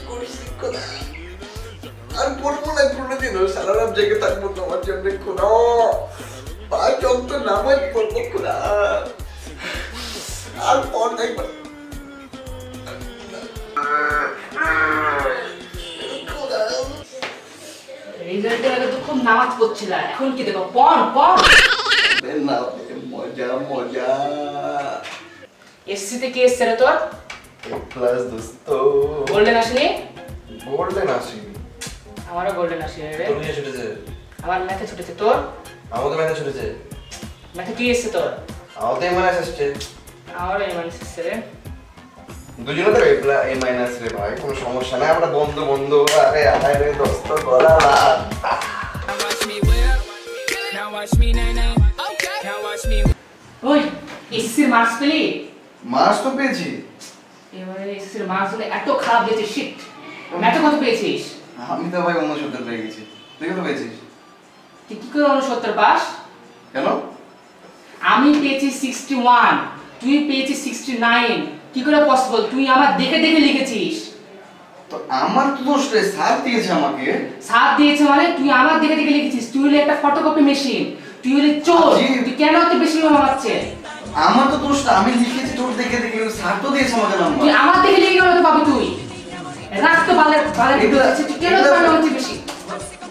করছি খোদা আর পড়বো না কোনোদিনও সারা রাত জেগে থাকবো তোমার জন্য খোদা পাঁচ অক্ট নামাজ পড়বো খোদা আর পর দেখবো রেজাল্টের আগে তো খুব নামাজ পড়ছিল এখন কি দেখো পড় পড় না মজা মজা এসসিতে কি এসছে রে তোর ক্লাস দোস্ত গোল্ডেন আসেনি গোল্ডেন আসেনি আমারও গোল্ডেন আসে রে তোর নিয়ে ছুটেছে আমার ম্যাথে ছুটেছে তোর আমাকে ম্যাথে ছুটেছে ম্যাথে কি এসছে তোর আমাকে এ মাইনাস আসছে আমারও এই মানে এসছে রে দুজনে তো এ মাইনাস রে ভাই কোনো সমস্যা নাই আমরা বন্ধু বন্ধু আরে আয় রে দোস্ত বলা ওই এসসির মার্কস পেলি মার্কস তো পেয়েছি এবারে এসসির মার্কস হলে এত খারাপ দিয়েছে শিট ম্যাথে কত পেয়েছিস আমি তো ভাই 69 পেয়ে গেছি তুই কত পেয়েছিস তুই কি করে 69 পাস কেন আমি পেয়েছি 61 তুই পেয়েছিস 69 কি করে পসিবল তুই আমার দেখে দেখে লিখেছিস তো আমার তো দোষ রে স্যার দিয়েছে আমাকে সাথ দিয়েছে মানে তুই আমার দেখে দেখে লিখেছিস তুই হলে একটা ফটোকপি মেশিন তুই হলে চোর তুই কেন এত বেশি মামাচ্ছে আমার তো দোষ না আমি লিখেছি তোর দেখে দেখে স্যার তো দিয়েছে আমাকে নাম্বার তুই আমার দেখে লিখে গেল তো পাবি তুই রাখ তো বালের বালের ভিডিও আছে তুই কেন তোর মামাচ্ছে বেশি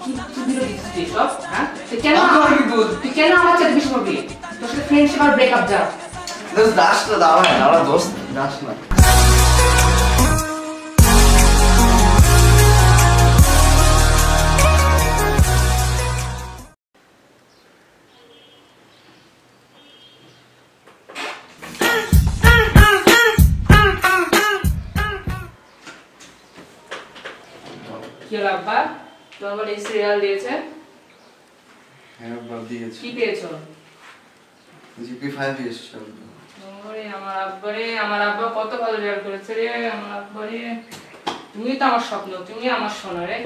কি ভিডিও দিচ্ছিস সব হ্যাঁ তুই কেন আমার চাইতে বেশি পাবি তোর সাথে ফ্রেন্ডশিপ আর ব্রেকআপ যা দাস না দাও না আমার দোস্ত দাস না কি হলো আব্বা তোর বলে সিরিয়াল দিয়েছে হ্যাঁ বাদ দিয়েছি কি পেয়েছো জিপি 5 এসেছে ওরে আমার আব্বা কত ভালো রেজাল্ট করেছে রে আমার আব্বারে তুমি তো আমার স্বপ্ন তুমি আমার সোনা রে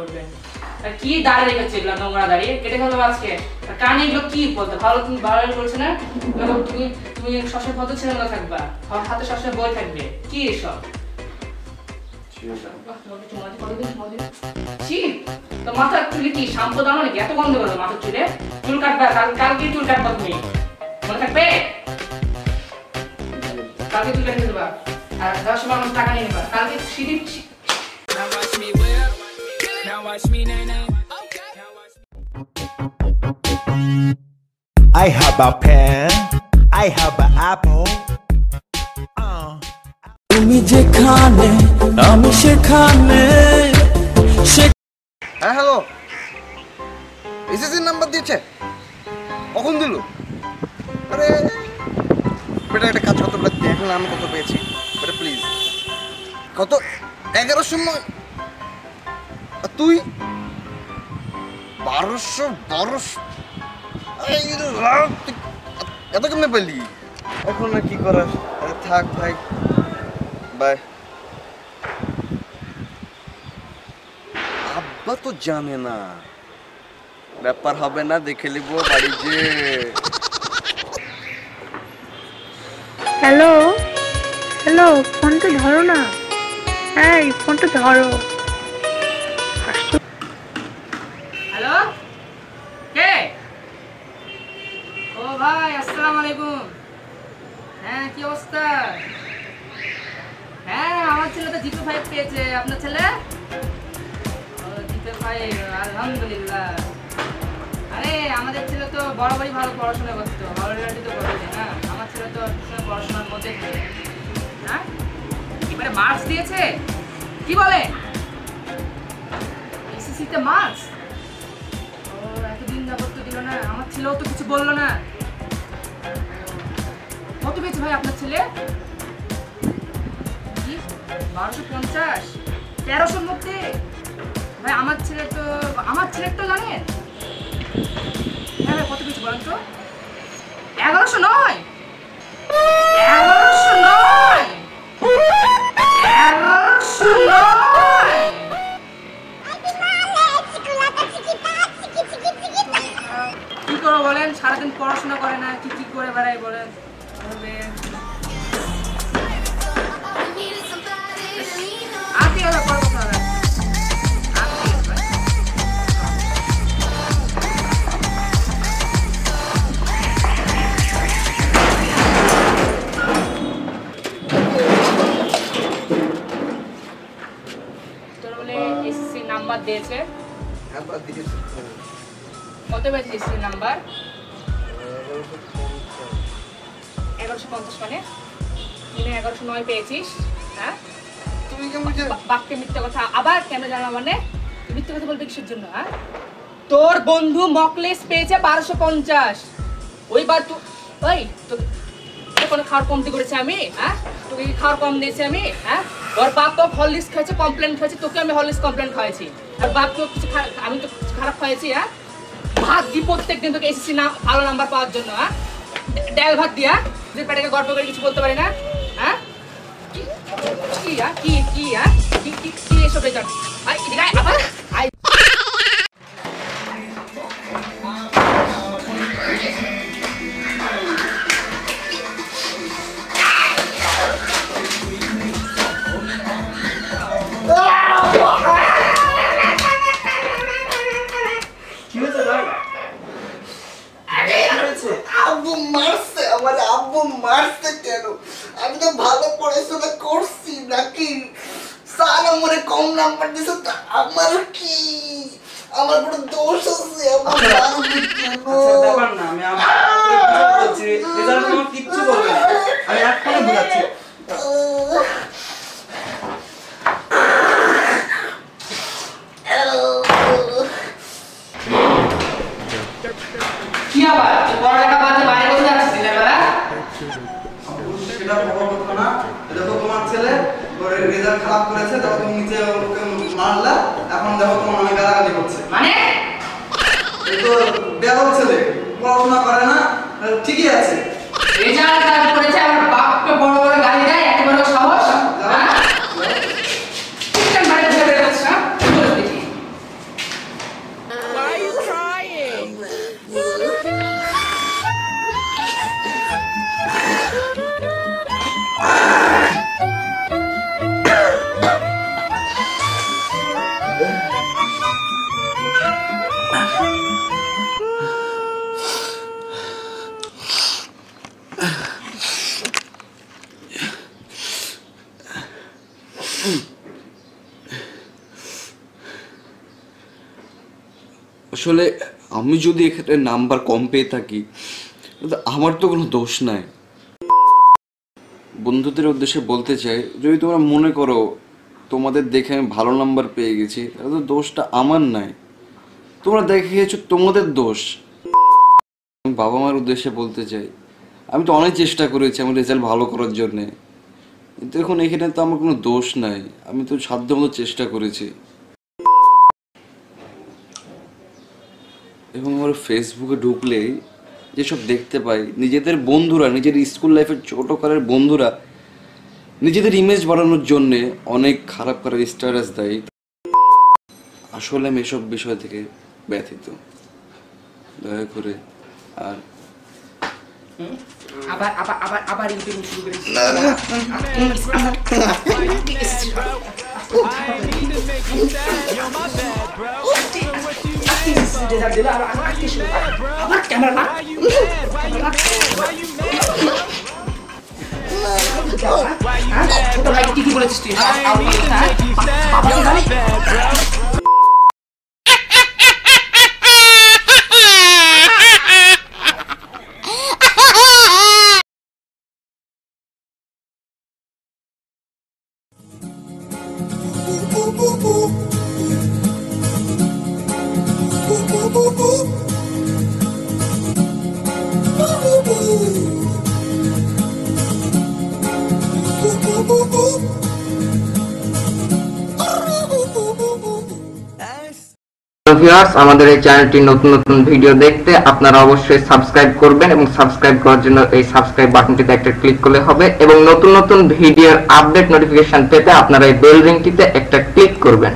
আর কি দাঁড়িয়ে রেখেছে এগুলো নোংরা দাঁড়িয়ে কেটে ফেলো আজকে আর কানে এগুলো কি বলতো ভালো তুমি ভালো বলছো না তুমি তুমি সবসময় কত ছেলে না থাকবা হাতে সবসময় বই থাকবে কি এসব তো মাথা চুলে কি শ্যাম্পু দাও নাকি এত গন্ধ করো মাথার চুলে চুল কাটবা কালকে চুল কাটবা তুমি মনে থাকবে কালকে চুল কেটে দেবা আর 10 মাস টাকা নিয়ে নেবা কালকে সিঁড়ি I have a pen, I have an apple. তুমি যেখানে আমি সেখানে হ্যাঁ হ্যালো এসএসসির নাম্বার দিয়েছে কখন দিল আরে বেটা একটা কাজ করতে পারে দেখ না আমি কত পেয়েছি বেটা প্লিজ কত 1109 আর তুই 1200 এত কেমনে পেলি এখন আর কি করার থাক ভাই বাই আব্বা তো জানে না ব্যাপার হবে না দেখে নিব বাড়ি যে হ্যালো হ্যালো ফোনটা ধরো না এই ফোনটা ধরো হ্যালো কে ও ভাই আসসালামু আলাইকুম হ্যাঁ কি অবস্থা হ্যাঁ আমার ছেলে তো জিপি 5 পেয়েছে আপনার ছেলে ও জিপি 5 আলহামদুলিল্লাহ আরে আমাদের ছেলে তো বরাবরই ভালো পড়াশোনা করতো ভালো রেজাল্ট তো করেছে না আমার ছেলে তো পড়াশোনার মধ্যে হ্যাঁ এবারে মার্কস দিয়েছে কি বলে এসএসসি তে মার্কস ও এতদিন যাবত তো দিল না আমার ছেলেও তো কিছু বললো না কত পেয়েছে ভাই আপনার ছেলে 1250 1300 মধ্যে ভাই আমার ছেলে তো জানেন হ্যাঁ ভাই কত পেয়েছে বলেন তো 1100 নয় 1100 নয় 1100 নয় কি করো বলেন সারাদিন পড়াশোনা করে না কি কি করে বেড়াই বলেন আজকে কথা হবে তোর বলে এসএসসি নাম্বার দিয়েছে। হ্যাঁ বাদ দিয়েছি। কত পেয়েছিস এসএসসি নাম্বার? 1150 মানে তুই 1109 পেয়েছিস। হ্যাঁ তুমি কেমন বুঝে? বাক্যে মিথ্যা কথা আবার কেন জানা মানে তুই মিথ্যা কথা বলবি কিসের জন্য? হ্যাঁ তোর বন্ধু মকলেস পেয়েছে 1250। ওইবার তুই ওই তোকে কোনো খাওয়ার কমতি করেছে আমি? হ্যাঁ তোকে কি খাওয়ার কম দিয়েছি আমি? হ্যাঁ ওর বাপ তো হরলিক্স খাইছে কমপ্লেন খাইছে, তোকে আমি হরলিক্স কমপ্লেন খাওয়াইছি। আর বাপ তো কিছু আমি তো কিছু খারাপ খাইছি? হ্যাঁ ভাত দি প্রত্যেকদিন তোকে এসএসসি না ভালো নাম্বার পাওয়ার জন্য। হ্যাঁ ডাল ভাত দিয়া যে পেটে গর্ব করে কিছু বলতে পারি না। হ্যাঁ কি কি কি কি কি কি কি এসব রেজাল্ট? আই এদিকে আয় আবার আই আব্বু মারছে আমার, আব্বু মারছে কেন? আমি তো ভালো পড়াশোনা করছি নাকি? স্যার আমার কম নাম্বার দিছে তো আমার কি? আমার কোনো দোষ আছে? আমার মারবে কেন? ব্যাপার না, আমি বলছি রেজাল্ট আমার কিচ্ছু বলবে না, আমি এখনই বোঝাচ্ছি। কি আবার পড়ালেখা বাদ দিয়ে বাইরে কোথায় যাচ্ছিস দিনের বেলা? সেটা বড় কথা না, দেখো তোমার ছেলে ওর রেজাল্ট খারাপ করেছে, দেখো তুমি নিচে ওকে মারলা, এখন দেখো তোমার অনেক গালাগালি করছে। মানে এই তো বেয়াদব ছেলে, পড়াশোনা করে না, ঠিকই আছে। রেজাল্ট খারাপ করেছে আমার বাপকে বড় বড় গালি দেয়, এত বড় সাহস? হ্যাঁ ঠিকঠাক বাড়ি থেকে বের হচ্ছে না বলে দেখি। আসলে আমি যদি এক্ষেত্রে নাম্বার কম পেয়ে থাকি আমার তো কোনো দোষ নাই। বন্ধুদের উদ্দেশ্যে বলতে চাই, যদি তোমরা মনে করো তোমাদের দেখে আমি ভালো নাম্বার পেয়ে গেছি তাহলে তো দোষটা আমার নাই, তোমরা দেখে গেছো তোমাদের দোষ। আমি বাবা মার উদ্দেশ্যে বলতে চাই, আমি তো অনেক চেষ্টা করেছি আমার রেজাল্ট ভালো করার জন্যে, কিন্তু এখন এখানে তো আমার কোনো দোষ নাই, আমি তো সাধ্যমতো চেষ্টা করেছি। এবং আমার ফেসবুকে ঢুকলেই যেসব দেখতে পাই নিজেদের বন্ধুরা, নিজের স্কুল লাইফের ছোটোকালের বন্ধুরা নিজেদের ইমেজ বাড়ানোর জন্যে অনেক খারাপ খারাপ স্ট্যাটাস দেয়। আসলে আমি এসব বিষয় থেকে ব্যথিত, দয়া করে আর আবার আবার আবার আবার ইউটিউব শুরু করেছি। আবার ক্যামেরা ছোট ভাই কি বলেছিস তুই? ভিউয়ার্স, আমাদের এই চ্যানেলটি নতুন নতুন ভিডিও দেখতে আপনারা অবশ্যই সাবস্ক্রাইব করবেন এবং সাবস্ক্রাইব করার জন্য এই সাবস্ক্রাইব বাটনটিতে একটা ক্লিক করলে হবে এবং নতুন নতুন ভিডিওর আপডেট নোটিফিকেশন পেতে আপনারা এই বেল রিংটিতে একটা ক্লিক করবেন।